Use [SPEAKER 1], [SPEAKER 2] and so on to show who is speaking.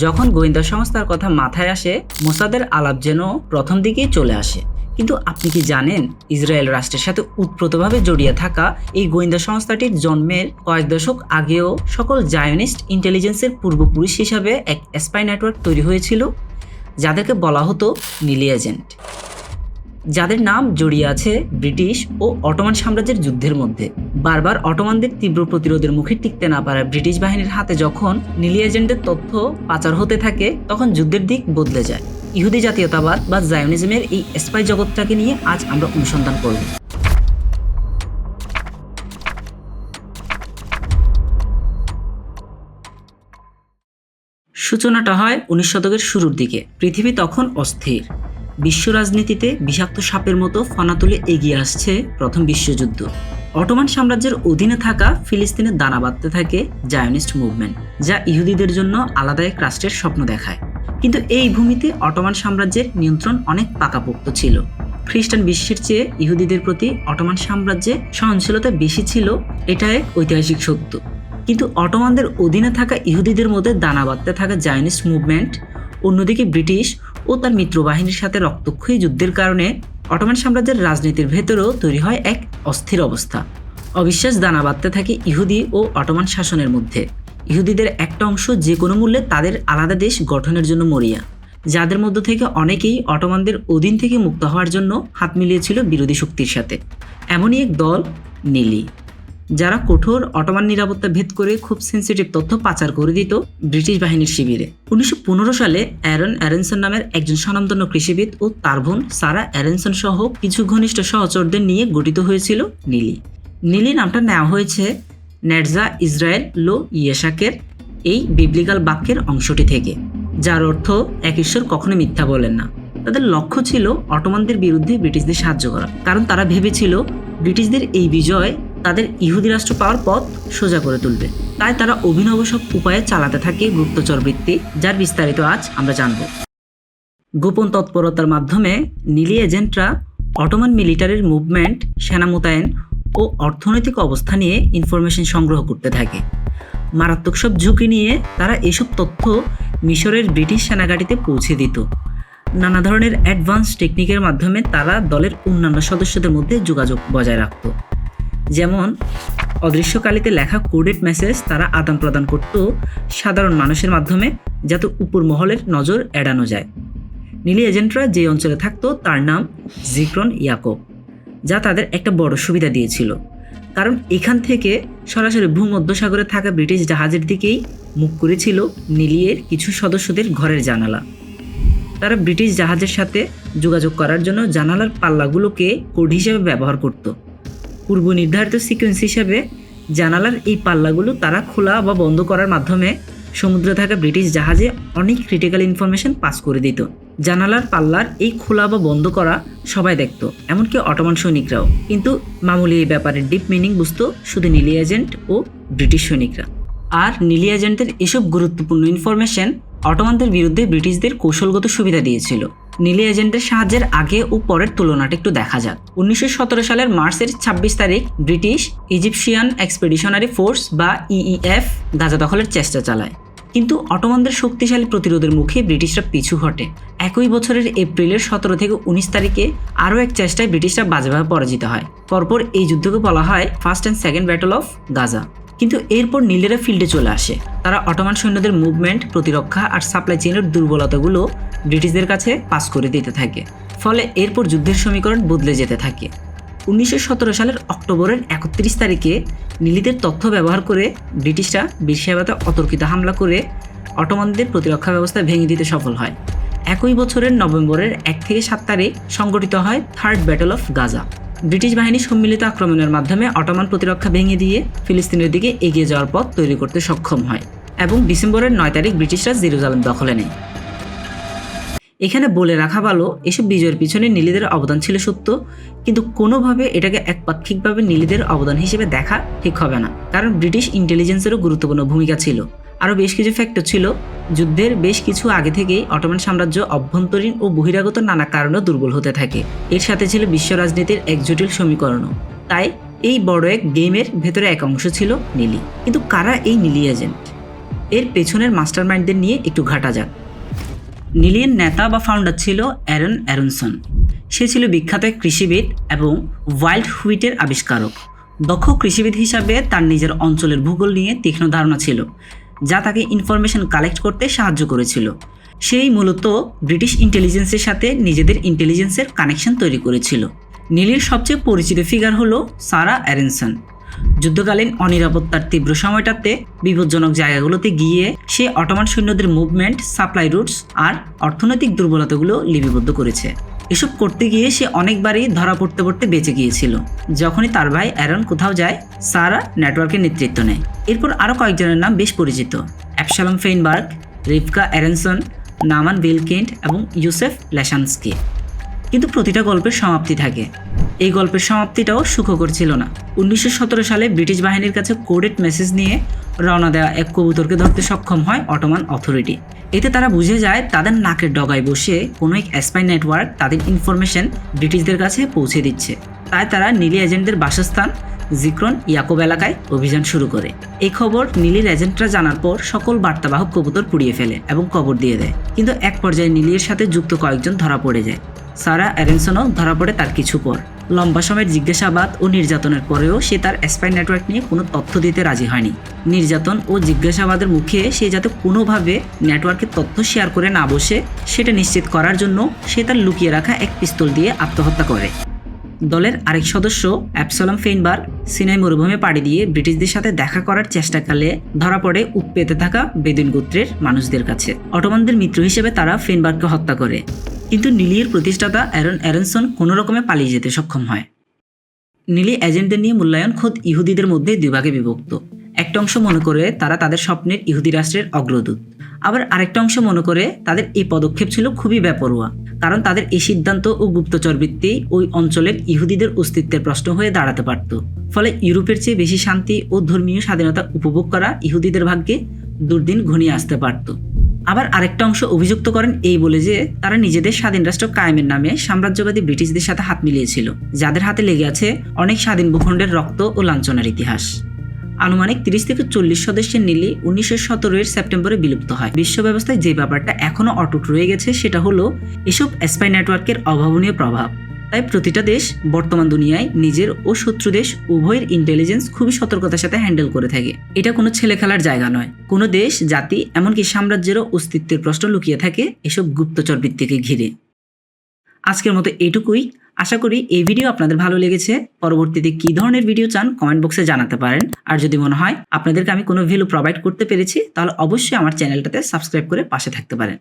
[SPEAKER 1] যখন গোয়েন্দা সংস্থার কথা মাথায় আসে, মোসাদের আলাপ যেন প্রথম দিকেই চলে আসে। কিন্তু আপনি কি জানেন, ইসরায়েল রাষ্ট্রের সাথে ওতপ্রোতভাবে জড়িয়ে থাকা এই গোয়েন্দা সংস্থাটির জন্মের কয়েক দশক আগেও সকল জায়নিস্ট ইন্টেলিজেন্সের পূর্বপুরুষ হিসাবে এক স্পাই নেটওয়ার্ক তৈরি হয়েছিল, যাদেরকে বলা হতো নীলি এজেন্ট, যাদের নাম জড়িয়ে আছে ব্রিটিশ ও অটোমান সাম্রাজ্যের যুদ্ধের মধ্যে। বারবার অটোমানদের তীব্র প্রতিরোধের মুখে টিকতে না পারা ব্রিটিশ বাহিনীর হাতে যখন নীলি এজেন্টের তথ্য পাচার হতে থাকে, তখন যুদ্ধের দিক বদলে যায়। ইহুদি জাতীয়তাবাদ বা জায়োনিজমের এই স্পাই জগৎটাকে নিয়ে আজ আমরা অনুসন্ধান করব। সূচনাটা হয় 19 শতকের শুরুর দিকে। পৃথিবী তখন অস্থির। বিশ্ব রাজনীতিতে বিষাক্ত সাপের মতো ফানা তুলে এগিয়ে আসছে প্রথম বিশ্বযুদ্ধ। অটোমান সাম্রাজ্যের অধীনে থাকা ফিলিস্তিনে দানা বাঁধতে থাকে জায়োনিস্ট মুভমেন্ট, যা ইহুদিদের জন্য আলাদা এক রাষ্ট্রের স্বপ্ন দেখায়। কিন্তু এই ভূমিতে অটোমান সাম্রাজ্যের নিয়ন্ত্রণ অনেক পাকাপোক্ত ছিল। খ্রিস্টান বিশ্বের চেয়ে ইহুদিদের প্রতি অটোমান সাম্রাজ্যে সহনশীলতা বেশি ছিল, এটা এক ঐতিহাসিক সত্য। কিন্তু অটোমানদের অধীনে থাকা ইহুদিদের মধ্যে দানা বাঁধতে থাকা জায়োনিস্ট মুভমেন্ট, অন্যদিকে ব্রিটিশ ও তার মিত্রবাহিনীর সাথে রক্তক্ষয়ী যুদ্ধের কারণে অটোমান সাম্রাজ্যের রাজনীতির ভেতরেও তৈরি হয় এক অস্থির অবস্থা। অবিশ্বাস দানা বাঁধতে থাকে ইহুদি ও অটোমান শাসনের মধ্যে। ইহুদিদের একটা অংশ যে কোনো মূল্যে তাদের আলাদা দেশ গঠনের জন্য মরিয়া, যাদের মধ্য থেকে অনেকেই অটোমানদের অধীন থেকে মুক্ত হওয়ার জন্য হাত মিলিয়েছিল বিরোধী শক্তির সাথে। এমনই এক দল নীলি, যারা কঠোর অটোমান নিরাপত্তা ভেদ করে খুব সেন্সিটিভ তথ্য পাচার করে দিত ব্রিটিশ বাহিনীর শিবিরে। 1915 সালে অ্যারন অ্যারেনসন নামের একজন স্বনামধন্য কৃষিবিদ ও তার বোন সারা অ্যারেনসন সহ কিছু ঘনিষ্ঠ সহচরদের নিয়ে গঠিত হয়েছিল নীলি। নীলি নামটা নেওয়া হয়েছে নেটজা ইসরায়েল লো ইয়েশাকের এই বিবলিক্যাল বাক্যের অংশটি থেকে, যার অর্থ এক ঈশ্বর কখনো মিথ্যা বলেন না। তাদের লক্ষ্য ছিল অটোমানদের বিরুদ্ধে ব্রিটিশদের সাহায্য করা, কারণ তারা ভেবেছিল ব্রিটিশদের এই বিজয় তাদের ইহুদি রাষ্ট্র পাওয়ার পথ সোজা করে তুলবে। তাই তারা অভিনব সব উপায়ে চালাতে থাকে গুপ্তচর বৃত্তি, যার বিস্তারিত আজ আমরা জানব। গোপন তৎপরতার মাধ্যমে নীলি এজেন্টরা অটোমান মিলিটারির মুভমেন্ট, সেনা মোতায়েন ও অর্থনৈতিক অবস্থা নিয়ে ইনফরমেশন সংগ্রহ করতে থাকে। মারাত্মক সব ঝুঁকি নিয়ে তারা এসব তথ্য মিশরের ব্রিটিশ সেনাঘাঁটিতে পৌঁছে দিত। নানা ধরনের অ্যাডভান্স টেকনিকের মাধ্যমে তারা দলের অন্যান্য সদস্যদের মধ্যে যোগাযোগ বজায় রাখত। যেমন অদৃশ্যকালিতে লেখা কোডেড মেসেজ তারা আদান প্রদান করত সাধারণ মানুষের মাধ্যমে, যাতে উপর মহলের নজর এড়ানো যায়। নীলি এজেন্টরা যে অঞ্চলে থাকতো তার নাম জিক্রন ইয়াকব, যা তাদের একটা বড় সুবিধা দিয়েছিল, কারণ এখান থেকে সরাসরি ভূমধ্যসাগরে থাকা ব্রিটিশ জাহাজের দিকেই মুখ করেছিল নীলিয়ের কিছু সদস্যদের ঘরের জানালা। তারা ব্রিটিশ জাহাজের সাথে যোগাযোগ করার জন্য জানালার পাল্লাগুলোকে কোড হিসেবে ব্যবহার করত। পূর্ব নির্ধারিত সিকোয়েন্স হিসেবে জানালার এই পাল্লাগুলো তারা খোলা বা বন্ধ করার মাধ্যমে সমুদ্রে থাকা ব্রিটিশ জাহাজে অনেক ক্রিটিক্যাল ইনফরমেশন পাস করে দিত। জানালার পাল্লার এই খোলা বা বন্ধ করা সবাই দেখত, এমনকি অটোমান সৈনিকরাও। কিন্তু মামুলি এই ব্যাপারে ডিপ মিনিং বুঝত শুধু নীলি এজেন্ট ও ব্রিটিশ সৈনিকরা। আর নীলি এজেন্টের এসব গুরুত্বপূর্ণ ইনফরমেশন অটোমানদের বিরুদ্ধে ব্রিটিশদের কৌশলগত সুবিধা দিয়েছিল। নীলি এজেন্টের সাহায্যের আগে ও পরের তুলনাটা একটু দেখা যাক। 1917 সালের মার্চের 26 তারিখ ব্রিটিশ ইজিপশিয়ান এক্সপেডিশনারি ফোর্স বা ইইএফ গাজা দখলের চেষ্টা চালায়, কিন্তু অটোমানদের শক্তিশালী প্রতিরোধের মুখে ব্রিটিশরা পিছু হটে। একই বছরের এপ্রিলের 17 থেকে 19 তারিখে আরও এক চেষ্টায় ব্রিটিশরা বাজেভাবে পরাজিত হয়। পরপর এই যুদ্ধকে বলা হয় first and second battle of Gaza. কিন্তু এরপর নীলেরা ফিল্ডে চলে আসে। তারা অটোমান সৈন্যদের মুভমেন্ট, প্রতিরক্ষা আর সাপ্লাই চেইনের দুর্বলতাগুলো ব্রিটিশদের কাছে পাস করে দিতে থাকে। ফলে এরপর যুদ্ধের সমীকরণ বদলে যেতে থাকে। 1917 সালের অক্টোবরের 31 তারিখে নীলিদের তথ্য ব্যবহার করে ব্রিটিশরা বিরসাবাতে অতর্কিত হামলা করে অটোমানদের প্রতিরক্ষা ব্যবস্থা ভেঙে দিতে সফল হয়। একই বছরের নভেম্বরের 1 থেকে 7 তারিখ সংগঠিত হয় third battle of Gaza. British বাহিনী সম্মিলিত আক্রমণের মাধ্যমে অটোমান প্রতিরক্ষা ভেঙে দিয়ে ফিলিস্তিনের দিকে এগিয়ে যাওয়ার পথ তৈরি করতে সক্ষম হয় এবং ডিসেম্বরের 9 তারিখ ব্রিটিশরা জেরুজালেম দখলে নেয়। এখানে বলে রাখা ভালো, এসব বিজয়ের পিছনে নীলিদের অবদান ছিল সত্য, কিন্তু কোনোভাবে এটাকে একপাক্ষিকভাবে নীলিদের অবদান হিসেবে দেখা ঠিক হবে না, কারণ ব্রিটিশ ইন্টেলিজেন্সেরও গুরুত্বপূর্ণ ভূমিকা ছিল। আরও বেশ কিছু ফ্যাক্টর ছিল। যুদ্ধের বেশ কিছু আগে থেকেই অটোমান সাম্রাজ্য অভ্যন্তরীণ ও বহিরাগত নানা কারণে দুর্বল হতে থাকে। এর সাথে ছিল বিশ্ব রাজনীতির এক জটিল সমীকরণও। তাই এই বড় এক গেমের ভেতরে এক অংশ ছিল নীলি। কিন্তু কারা এই নীলি এজেন্ট? এর পেছনের মাস্টারমাইন্ডদের নিয়ে একটু ঘাটা যাক। নিলির নেতা বা ফাউন্ডার ছিল অ্যারন অ্যারনসন। সে ছিল বিখ্যাত এক কৃষিবিদ এবং ওয়াইল্ড হুইটের আবিষ্কারক। দক্ষ কৃষিবিদ হিসাবে তার নিজের অঞ্চলের ভূগোল নিয়ে তীক্ষ্ণ ধারণা ছিল, যা তাকে ইনফরমেশন কালেক্ট করতে সাহায্য করেছিল। সেই মূলত ব্রিটিশ ইন্টেলিজেন্সের সাথে নিজেদের ইন্টেলিজেন্সের কানেকশন তৈরি করেছিল। নিলির সবচেয়ে পরিচিত ফিগার হলো সারা অ্যারনসন। যুদ্ধকালীন অনিরাপত্তার তীব্র সময়টাতে বিপজ্জনক জায়গাগুলোতে গিয়ে সে অটোমান সৈন্যদের মুভমেন্ট, সাপ্লাই রুটস আর অর্থনৈতিক দুর্বলতাগুলো লিপিবদ্ধ করেছে। এসব করতে গিয়ে সে অনেকবারই ধরা পড়তে পড়তে বেঁচে গিয়েছিল। যখনই তার ভাই অ্যারন কোথাও যায়, সারা নেটওয়ার্কের নেতৃত্ব নেয়। এরপর আরও কয়েকজনের নাম বেশ পরিচিত: অ্যাবশালম ফেইনবার্গ, রিভকা অ্যারনসন, নামান ভিলকেন্ট এবং ইউসেফ লেশানস্কি। কিন্তু প্রতিটা গল্পের সমাপ্তি থাকে। এই গল্পের সমাপ্তিটাও সুখকর ছিল না। 1917 সালে ব্রিটিশ বাহিনীর কাছে কোডেড মেসেজ নিয়ে রওনা দেওয়া এক কবুতরকে ধরতে সক্ষম হয় অটোমান অথরিটি। এতে তারা বুঝে যায় তাদের নাকের ডগায় বসে কোনো এক স্পাই নেটওয়ার্ক তাদের ইনফরমেশন ব্রিটিশদের কাছে পৌঁছে দিচ্ছে। তাই তারা নীলি এজেন্টদের বাসস্থান জিক্রন ইয়াকুব এলাকায় অভিযান শুরু করে। এই খবর নীলির এজেন্টরা জানার পর সকল বার্তাবাহক কবুতর পুড়িয়ে ফেলে এবং কবর দিয়ে দেয়। কিন্তু এক পর্যায়ে নীলির সাথে যুক্ত কয়েকজন ধরা পড়ে যায়। সারা অ্যারনসনও ধরা পড়ে তার কিছু পর। লম্বা সময়ের জিজ্ঞাসাবাদ ও নির্যাতনের পরেও সে তার স্পাই নেটওয়ার্ক নিয়ে কোনো তথ্য দিতে রাজি হয়নি। নির্যাতন ও জিজ্ঞাসাবাদের মুখে সে যাতে কোনোভাবে নেটওয়ার্কের তথ্য শেয়ার করে না বসে, সেটা নিশ্চিত করার জন্য সে তার লুকিয়ে রাখা এক পিস্তল দিয়ে আত্মহত্যা করে। দলের আরেক সদস্য অ্যাবশালম ফেইনবার্গ সিনাই মরুভূমি পাড়ি দিয়ে ব্রিটিশদের সাথে দেখা করার চেষ্টাকালে ধরা পড়ে উৎপেতে থাকা বেদুইন গোত্রের মানুষদের কাছে। অটোমানদের মিত্র হিসেবে তারা ফেইনবার্গকে হত্যা করে। কিন্তু নিলির প্রতিষ্ঠাতা অ্যারন অ্যারনসন কোনো রকমে পালিয়ে যেতে সক্ষম হয়। নিলি এজেন্টদের নিয়ে মূল্যায়ন খোদ ইহুদিদের মধ্যে দুই ভাগে বিভক্ত। একটা অংশ মনে করে তারা তাদের স্বপ্নের ইহুদি রাষ্ট্রের অগ্রদূত, আবার আরেকটা অংশ মনে করে তাদের এই পদক্ষেপ ছিল খুবই বেপরোয়া, কারণ তাদের এই সিদ্ধান্ত ও গুপ্তচর বৃত্তি ওই অঞ্চলের ইহুদিদের অস্তিত্বের প্রশ্ন হয়ে দাঁড়াতে পারত। ফলে ইউরোপের চেয়ে বেশি শান্তি ও ধর্মীয় স্বাধীনতা উপভোগ করা ইহুদিদের ভাগ্যে দুর্দিন ঘনিয়ে আসতে পারত। আবার আরেকটা অংশ অভিযুক্ত করেন এই বলে যে তারা নিজেদের স্বাধীন রাষ্ট্র কায়েমের নামে সাম্রাজ্যবাদী ব্রিটিশদের সাথে হাত মিলিয়েছিল, যাদের হাতে লেগে আছে অনেক স্বাধীন ভূখণ্ডের রক্ত ও লাঞ্ছনার ইতিহাস। আনুমানিক 30 থেকে 40 সদস্যের নিলি 1917 সেপ্টেম্বরে বিলুপ্ত হয়। বিশ্ব ব্যবস্থায় যে ব্যাপারটা এখনও অটুট রয়ে গেছে সেটা হলো এসব স্পাই নেটওয়ার্কের অভাবনীয় প্রভাব। তাই প্রতিটা দেশ বর্তমান দুনিয়ায় নিজের ও শত্রু দেশ উভয়ের ইন্টেলিজেন্স খুবই সতর্কতার সাথে হ্যান্ডেল করে থাকে। এটা কোনো ছেলে খেলার জায়গা নয়। কোনো দেশ, জাতি, এমনকি সাম্রাজ্যেরও অস্তিত্বের প্রশ্ন লুকিয়ে থাকে এসব গুপ্তচর বৃত্তিকে ঘিরে। আজকের মতো এইটুকুই। আশা করি এই ভিডিও আপনাদের ভালো লেগেছে। পরবর্তীতে কী ধরনের ভিডিও চান কমেন্ট বক্সে জানাতে পারেন। আর যদি মনে হয় আপনাদেরকে আমি কোনো ভ্যালু প্রোভাইড করতে পেরেছি, তাহলে অবশ্যই আমার চ্যানেলটাতে সাবস্ক্রাইব করে পাশে থাকতে পারেন।